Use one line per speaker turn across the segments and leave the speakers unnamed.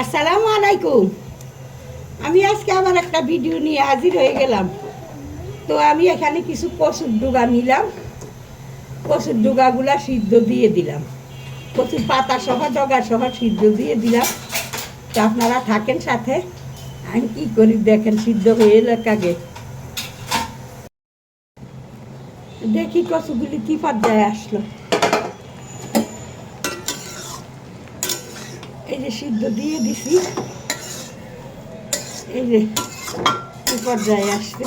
আসসালামু আলাইকুম। আমি আজকে আবার একটা ভিডিও নিয়ে হাজির হয়ে গেলাম। তো আমি এখানে কিছু কচুর ডুগা নিলাম, কচুর ডুগাগুলা সিদ্ধ দিয়ে দিলাম, কচুর পাতা সহ ডগা সহ সিদ্ধ দিয়ে দিলাম। তো আপনারা থাকেন সাথে, আমি কি করি দেখেন। সিদ্ধ হয়ে এলো আগে দেখি কচুগুলি কি পর্যায়ে আসলো। এই যে সিদ্ধ দিয়ে দিছি, এই যে কি পর্যায়ে আসবে,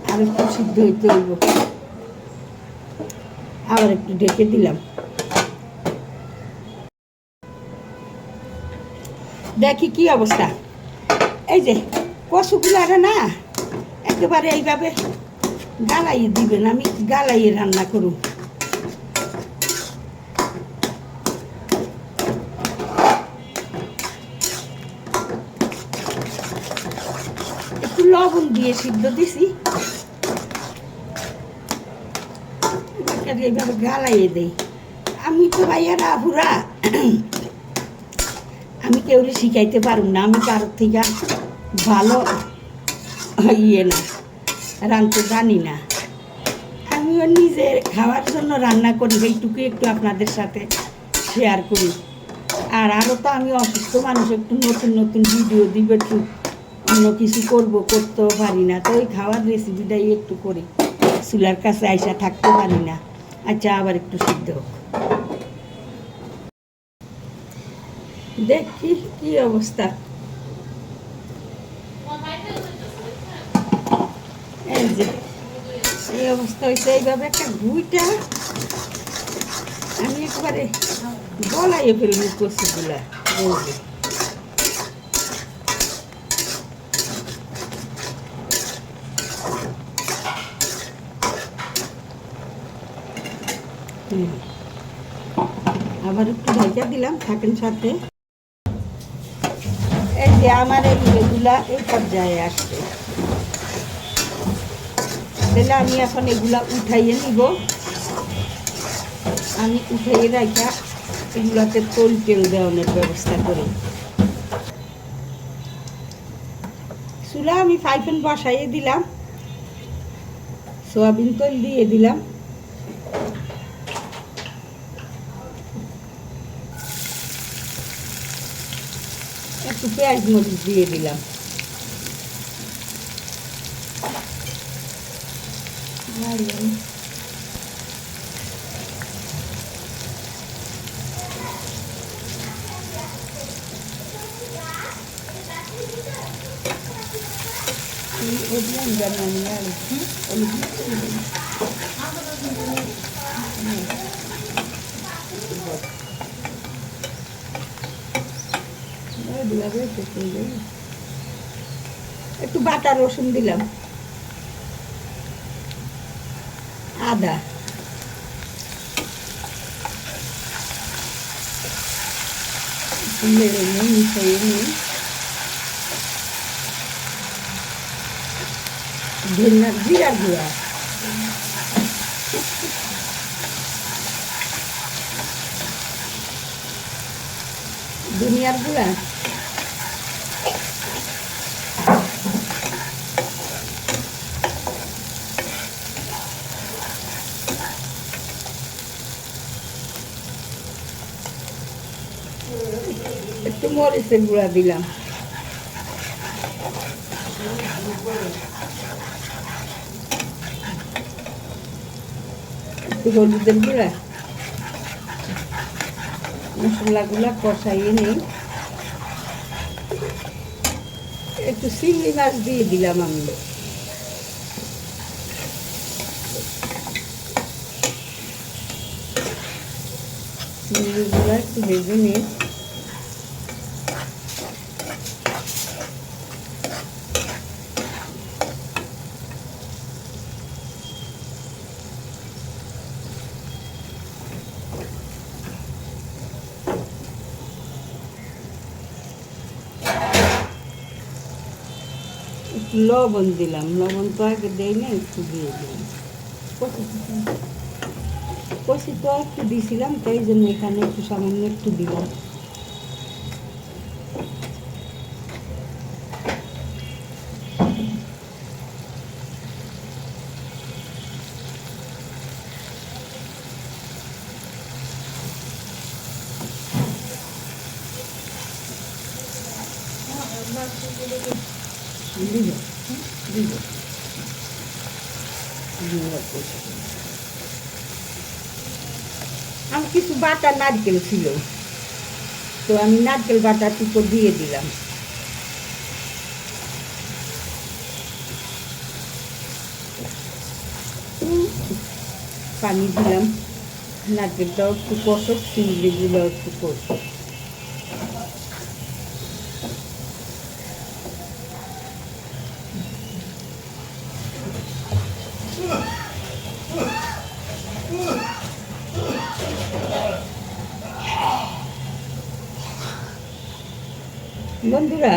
আর একটু সিদ্ধ হইতে হইব। আবার একটু ঢেকে দিলাম, দেখি কি অবস্থা। এই যে কচুগুলারে না একেবারে এইভাবে গালাইয়ে দিবেন, আমি গালাইয়ে রান্না করুন। একটু লবণ দিয়ে সিদ্ধ দিছি, এইভাবে গালাইয়ে দেই। আমি তো ভাইয়া রাহুরা, আমি কেউরে শিখাইতে পারব না, আমি কারোর থেকে ভালো ইয়ে না, রাঁধতে জানি না। আমিও নিজে খাওয়ার জন্য রান্না করি, এইটুকু একটু আপনাদের সাথে শেয়ার করি। আর আরও তো আমি অসুস্থ মানুষ, একটু নতুন নতুন ভিডিও দিব, একটু অন্য কিছু করতেও পারি না। তো ওই খাওয়ার রেসিপিটাই একটু করি, চুলার কাছে আইসা থাকতে পারি না। আচ্ছা, আবার একটু সিদ্ধ হোক, দেখি কি অবস্থা। এই যে এই অবস্থা হয়েছে, এইভাবে একটা গুইটা আমি একবারে গলাইয়ে ফেলবো কচুগুলা। আবার একটু ঢাকা দিলাম, থাকেন সাথে। এই যে আমার এগুলা এই পর্যায়ে আসছে, তাহলে আমি এখন এগুলা উঠাইয়ে নিব। আমি উঠাইয়ে রাখা এগুলাতে তেল দেওয়ানোর ব্যবস্থা করি। চুলা আমি ফ্রাই প্যান বসাইয়ে দিলাম, সয়াবিন তেল দিয়ে দিলাম, একটু পেঁয়াজ মরিচ দিয়ে দিলাম, একটু বাটা রসুন দিলাম, আদা, মিশিয়ে নিই, জিরার গুঁড়া, ধনিয়ার গুঁড়া, একটু মরিচের গুঁড়া দিলাম, একটু হলুদের গুঁড়া। মশলাগুলা কষাইয়ে নিই, একটু চিংড়ি মাছ দিয়ে দিলাম আমি, চিংড়িগুলো একটু ভেজে নিই। একটু লবণ দিলাম, লবণ তো আগে দেই না, একটু দিয়ে দিলাম। কষি তো একটু দিয়েছিলাম, তাই জন্য এখানে একটু সামান্য একটু দিলাম। দিব দিব আমি কিছু বাটা নারকেল ছিল, তো আমি নারকেল বাটা টুকু দিয়ে দিলাম। পানি দিলাম, নারকেলটাও একটু কষক, চিংড়িগুলো একটু কষক। বন্ধুরা,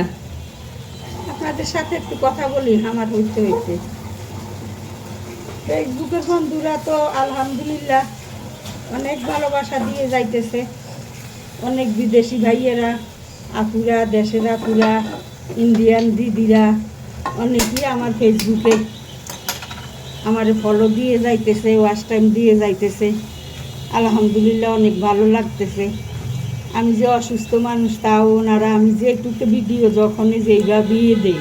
আপনাদের সাথে একটু কথা বলি। আমার হইতে হইতে ফেসবুকের বন্ধুরা তো আলহামদুলিল্লাহ অনেক ভালোবাসা দিয়ে যাইতেছে। অনেক বিদেশি ভাইয়েরা, আপুরা, দেশের আপুরা, ইন্ডিয়ান দিদিরা অনেকেই আমার ফেসবুকে আমার ফলো দিয়ে যাইতেছে, ওয়াচ টাইম দিয়ে যাইতেছে। আলহামদুলিল্লাহ অনেক ভালো লাগতেছে। আমি যে অসুস্থ মানুষ তাও ওনারা আমি যেটুকু ভিডিও যখনই যেইভাবেই দেই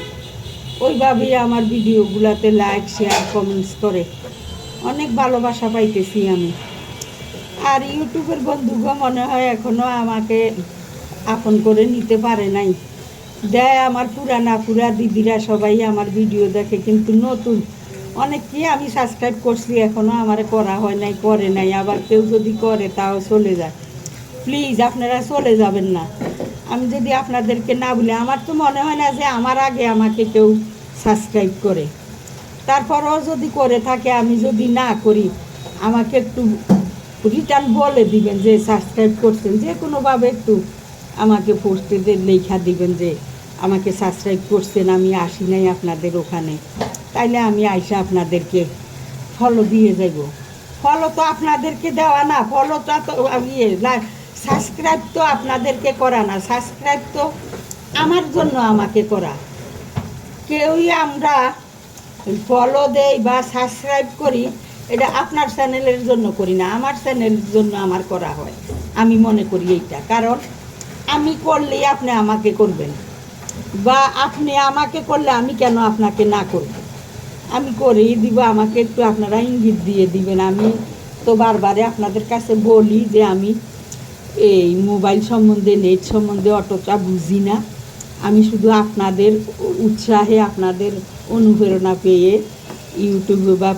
ওইভাবেই আমার ভিডিওগুলোতে লাইক, শেয়ার, কমেন্টস করে। অনেক ভালোবাসা পাইতেছি আমি। আর ইউটিউবের বন্ধুগণ মনে হয় এখনও আমাকে আপন করে নিতে পারে নাই। দেয় আমার পুরা দিদিরা সবাই আমার ভিডিও দেখে, কিন্তু নতুন অনেককেই আমি সাবস্ক্রাইব করছি, এখনও আমার করা হয় নাই, করে নাই। আবার কেউ যদি করে তাও চলে যায়। প্লিজ আপনারা চলে যাবেন না। আমি যদি আপনাদেরকে না বলি, আমার তো মনে হয় না যে আমার আগে আমাকে কেউ সাবস্ক্রাইব করে। তারপরও যদি করে থাকে, আমি যদি না করি, আমাকে একটু রিটার্ন বলে দিবেন যে সাবস্ক্রাইব করছেন। যে কোনোভাবে একটু আমাকে পোস্টে লেখা দিবেন যে আমাকে সাবস্ক্রাইব করছেন, আমি আসি নাই আপনাদের ওখানে, তাইলে আমি আইসা আপনাদেরকে ফলো দিয়ে যাব। ফলো তো আপনাদেরকে দেওয়া না, ফলোটা তো সাবস্ক্রাইব তো আপনাদেরকে করা না, সাবস্ক্রাইব তো আমার জন্য আমাকে করা। কেউই আমরা ফলো দেই বা সাবস্ক্রাইব করি, এটা আপনার চ্যানেলের জন্য করি না, আমার চ্যানেলের জন্য আমার করা হয়। আমি মনে করি এইটা, কারণ আমি করলেই আপনি আমাকে করবেন, বা আপনি আমাকে করলে আমি কেন আপনাকে না করব। আমি করেই দিব, আমাকে একটু আপনারা ইঙ্গিত দিয়ে দিবেন। আমি তো বারবারে আপনাদের কাছে বলি যে আমি এই মোবাইল সম্বন্ধে, নেট সম্বন্ধে অতটা বুঝি না। আমি শুধু আপনাদের উৎসাহে, আপনাদের অনুপ্রেরণা পেয়ে ইউটিউবে বা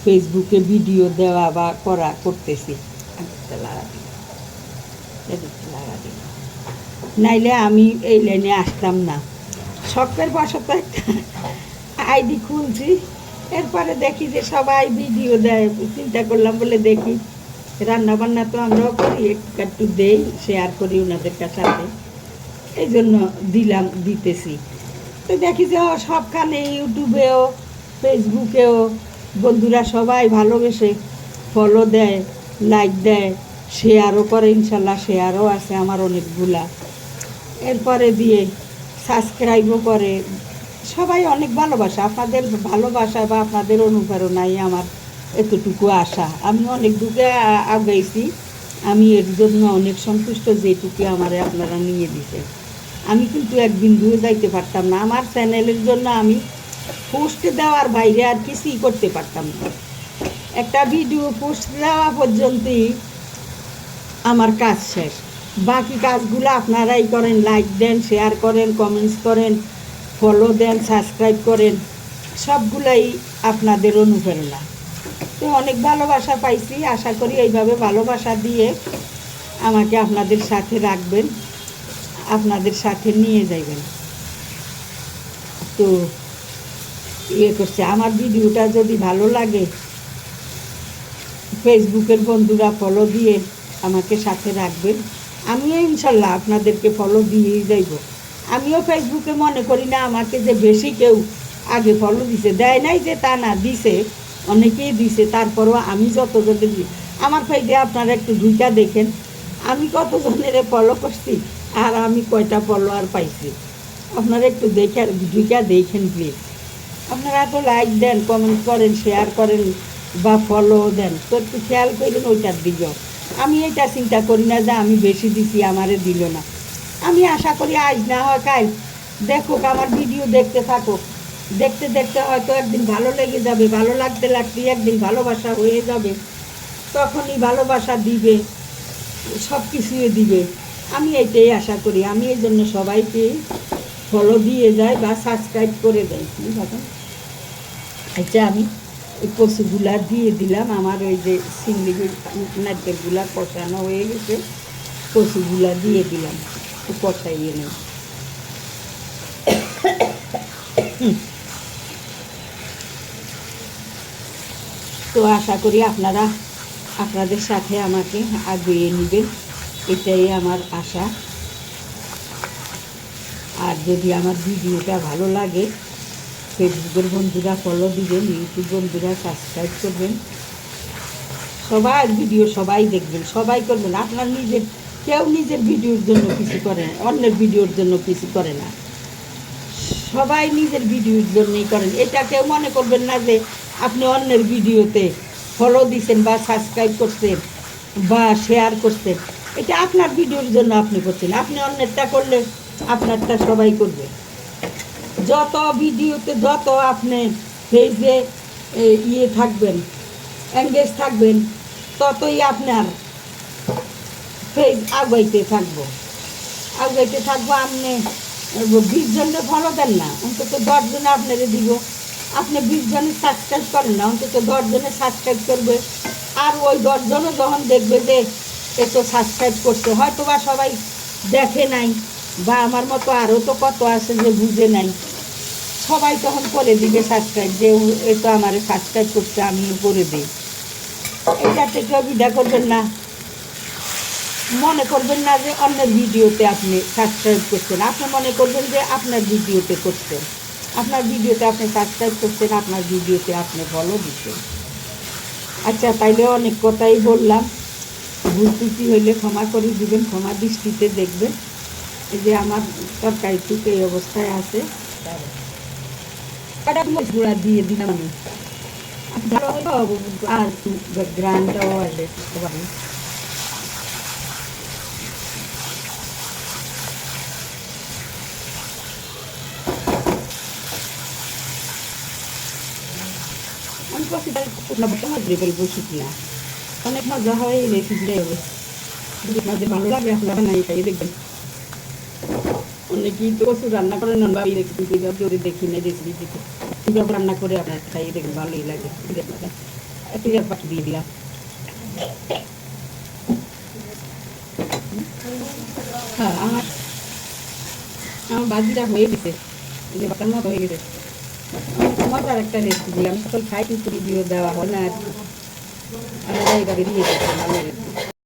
ফেসবুকে ভিডিও দেওয়া বা করতেছি। নাইলে আমি এই লাইনে আসতাম না। শখের বশত একটা আইডি খুলছি, এরপরে দেখি যে সবাই ভিডিও দেয়, চিন্তা করলাম বলে দেখি রান্না বান্না তো আমরাও করি, একটু দেই, শেয়ার করি ওনাদের কাছে। এই জন্য দিতেছি। তো দেখি যে সবখানে ইউটিউবেও ফেসবুকেও বন্ধুরা সবাই ভালোবেসে ফলো দেয়, লাইক দেয়, শেয়ারও করে। ইনশাল্লাহ শেয়ারও আছে আমার অনেকগুলা। এরপরে দিয়ে সাবস্ক্রাইবও করে। সবাই অনেক ভালোবাসা। আপনাদের ভালোবাসা বা আপনাদের অনুপ্রেরণাই আমার এতটুকু আশা। আমি অনেক দূরে আগাইছি, আমি এর জন্য অনেক সন্তুষ্ট যেটুকু আমারে আপনারা নিয়ে দিতে। আমি কিন্তু এক বিন্দুও যাইতে পারতাম না। আমার চ্যানেলের জন্য আমি পোস্ট দেওয়ার বাইরে আর কিছুই করতে পারতাম না। একটা ভিডিও পোস্ট দেওয়া পর্যন্তই আমার কাজ শেষ। বাকি কাজগুলো আপনারাই করেন, লাইক দেন, শেয়ার করেন, কমেন্টস করেন, ফলো দেন, সাবস্ক্রাইব করেন, সবগুলাই আপনাদের অনুপ্রেরণা। তো অনেক ভালোবাসা পাইছি। আশা করি এইভাবে ভালোবাসা দিয়ে আমাকে আপনাদের সাথে রাখবেন, আপনাদের সাথে নিয়ে যাইবেন। তো করছে আমার ভিডিওটা যদি ভালো লাগে, ফেসবুকের বন্ধুরা ফলো দিয়ে আমাকে সাথে রাখবেন। আমিও ইনশাল্লাহ আপনাদেরকে ফলো দিয়েই যাইব। আমিও ফেসবুকে মনে করি না আমাকে যে বেশি কেউ আগে ফলো দিছে, দেয় নাই যে তা না, দিছে, অনেকেই দিছে। তারপরও আমি যতজনের আমার পেজে আপনারা একটু ঢুইকা দেখেন আমি কতজনের ফলো করছি আর আমি কয়টা ফলোয়ার পাইছি। আপনারা একটু দেখে ঢুইকা দেখেন প্লিজ। আপনারা তো লাইক দেন, কমেন্ট করেন, শেয়ার করেন বা ফলো দেন, তো একটু খেয়াল করেন ওইটার দিকেও। আমি এটা চিন্তা করি না যে আমি বেশি দিছি আমারে দিল না। আমি আশা করি আজ না হয় কাল দেখো আমার ভিডিও দেখতে থাকো, দেখতে দেখতে হয়তো একদিন ভালো লেগে যাবে, ভালো লাগতে লাগতে একদিন ভালোবাসা হয়ে যাবে, তখনই ভালোবাসা দিবে, সব কিছুই দিবে। আমি এইটাই আশা করি। আমি এই জন্য সবাইকে ফলো দিয়ে যাই বা সাবস্ক্রাইব করে দেয়। আচ্ছা, আমি ওই কচুগুলা দিয়ে দিলাম। আমার ওই যে চিংড়ি নারকেলগুলা কষানো হয়ে গেছে, কচুগুলা দিয়ে দিলাম, একটু কষাইয়ে নেই। তো আশা করি আপনারা আপনাদের সাথে আমাকে আগিয়ে নেবেন, এটাই আমার আশা। আর যদি আমার ভিডিওটা ভালো লাগে, ফেসবুকের বন্ধুরা ফলো দিবেন, ইউটিউব বন্ধুরা সাবস্ক্রাইব করবেন, সবার ভিডিও সবাই দেখবেন, সবাই করবেন। আপনার নিজের কেউ নিজের ভিডিওর জন্য কিছু করে না, অন্যের ভিডিওর জন্য কিছু করে না, সবাই নিজের ভিডিওর জন্যই করেন। এটা কেউ মনে করবেন না যে আপনি অন্যের ভিডিওতে ফলো দিচ্ছেন বা সাবস্ক্রাইব করছেন বা শেয়ার করছেন, এটা আপনার ভিডিওর জন্য আপনি করছেন। আপনি অন্যেরটা করলে আপনারটা সবাই করবে। যত ভিডিওতে যত আপনি ফেসে থাকবেন, এঙ্গেজ থাকবেন, ততই আপনার ফেস আগাইতে থাকবো। আপনি 20 জনের ফলো দেন না, অন্তত 10 জনে আপনারে দিব। আপনি 20 জনের সাবস্ক্রাইব করেন না, অন্তত 10 জনের সাবস্ক্রাইব করবে। আর ওই 10 জনও যখন দেখবে যে এত সাবস্ক্রাইব করছে, হয়তো বা সবাই দেখে নাই, বা আমার মতো আরও তো কত আছে যে বুঝে নাই, সবাই তখন করে দিবে সাবস্ক্রাইব, যে এ তো আমার সাবস্ক্রাইব করছে, আমিও করে দিই। এটাতে কেউ বিদা করবেন না, মনে করবেন না যে অন্যের ভিডিওতে আপনি সাবস্ক্রাইব করছেন। আপনি মনে করবেন যে আপনার ভিডিওতে করছেন, আপনার ভিডিওতে আপনি সাবস্ক্রাইব করছেন, আপনার ভিডিওতে আপনি ফলো দিচ্ছেন। আচ্ছা, তাইলে অনেক কথাই বললাম, ভুল ত্রুটি হইলে ক্ষমা করে দিবেন, ক্ষমা দৃষ্টিতে দেখবেন। এই যে আমার তরকারি ঠিক এই অবস্থায় আছে, গুঁড়া দিয়ে দিলাম আমি, আর গ্রানটাও আসবে। আমি কষিটা বসি না, অনেক মজা হয় এই রেসিপিটা। যদি আপনাদের ভালো লাগে আপনারা বানিয়ে খাইয়ে দেখবেন। অনেকেই তো কচু রান্না করেন না, বা এই রেসিপি যদি দেখি না রেসিপি দেখে কীভাবে রান্না করে আপনার খাইয়ে দেখবেন, ভালোই লাগে। একটু পাখি দিয়ে দিলাম। হ্যাঁ, আমার বাজিটা হয়ে গেছে, এই যে বাটার মতো হয়ে গেছে। মজার একটা রেসিপি, আমি সকল খাই কিন্তু ভিডিও দেওয়া হয় না আর কি। আমরা এইভাবে দিয়ে দিচ্ছি, ভালো রেসিপি।